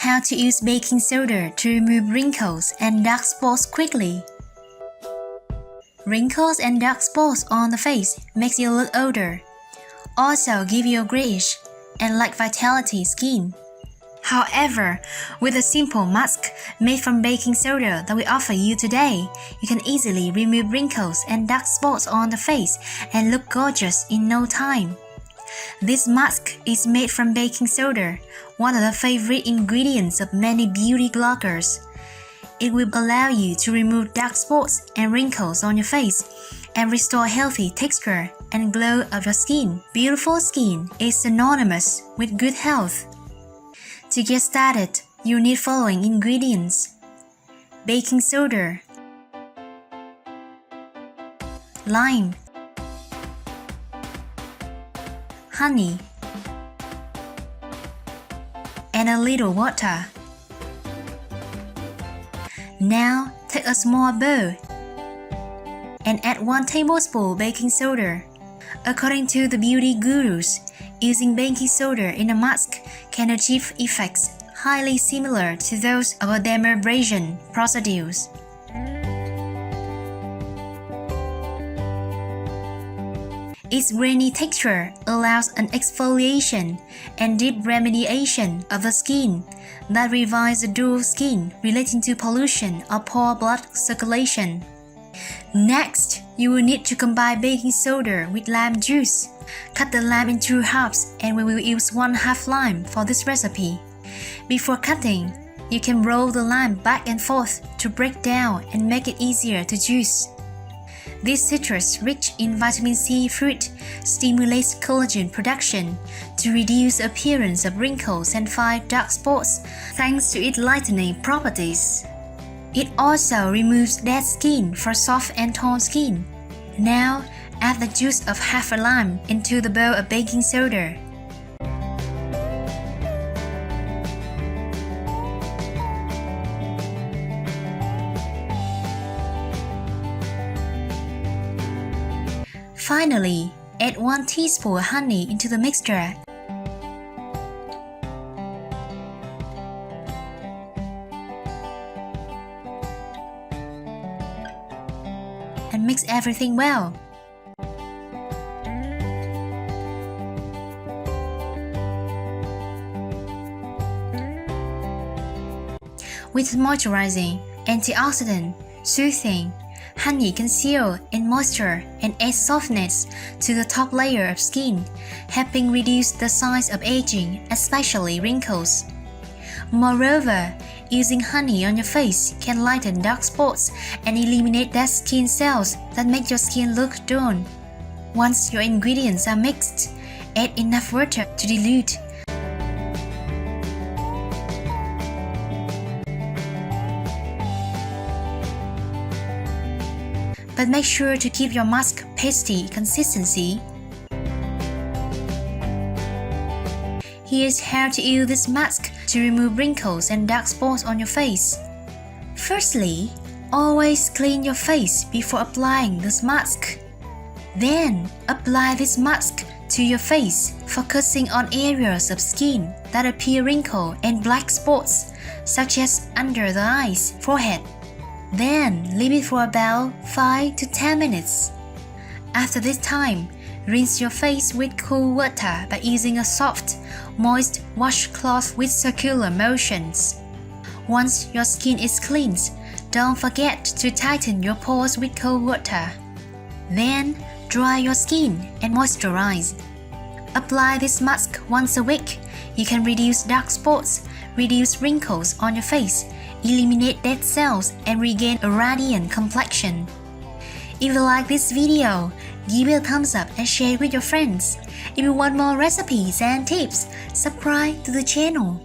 How to use baking soda to remove wrinkles and dark spots quickly. Wrinkles and dark spots on the face makes you look older. Also give you a grayish and lack vitality skin. However, with a simple mask made from baking soda that we offer you today, you can easily remove wrinkles and dark spots on the face and look gorgeous in no time. This mask is made from baking soda, one of the favorite ingredients of many beauty bloggers. It will allow you to remove dark spots and wrinkles on your face and restore healthy texture and glow of your skin. Beautiful skin is synonymous with good health. To get started, you need following ingredients: baking soda, lime, honey, and a little water. Now take a small bowl and add 1 tablespoon baking soda. According to the beauty gurus, using baking soda in a mask can achieve effects highly similar to those of a dermabrasion procedures. Its grainy texture allows an exfoliation and deep remediation of the skin that revives the dull skin relating to pollution or poor blood circulation. Next, you will need to combine baking soda with lime juice. Cut the lime into halves and we will use 1/2 lime for this recipe. Before cutting, you can roll the lime back and forth to break down and make it easier to juice. This citrus, rich in vitamin C fruit, stimulates collagen production to reduce the appearance of wrinkles and fine dark spots thanks to its lightening properties. It also removes dead skin for soft and toned skin. Now, add the juice of half a lime into the bowl of baking soda. Finally, add 1 teaspoon honey into the mixture. And mix everything well. With moisturizing, antioxidant, soothing, honey conceals in moisture and adds softness to the top layer of skin, helping reduce the signs of aging, especially wrinkles. Moreover, using honey on your face can lighten dark spots and eliminate dead skin cells that make your skin look dull. Once your ingredients are mixed, add enough water to dilute. But make sure to keep your mask pasty consistency. Here's how to use this mask to remove wrinkles and dark spots on your face. Firstly, always clean your face before applying this mask. Then, apply this mask to your face, focusing on areas of skin that appear wrinkled and black spots, such as under the eyes, forehead. Then, leave it for about 5 to 10 minutes. After this time, rinse your face with cool water by using a soft, moist washcloth with circular motions. Once your skin is cleansed, don't forget to tighten your pores with cold water. Then, dry your skin and moisturize. Apply this mask once a week. You can reduce dark spots, reduce wrinkles on your face, eliminate dead cells, and regain a radiant complexion. If you like this video, give it a thumbs up and share it with your friends. If you want more recipes and tips, subscribe to the channel.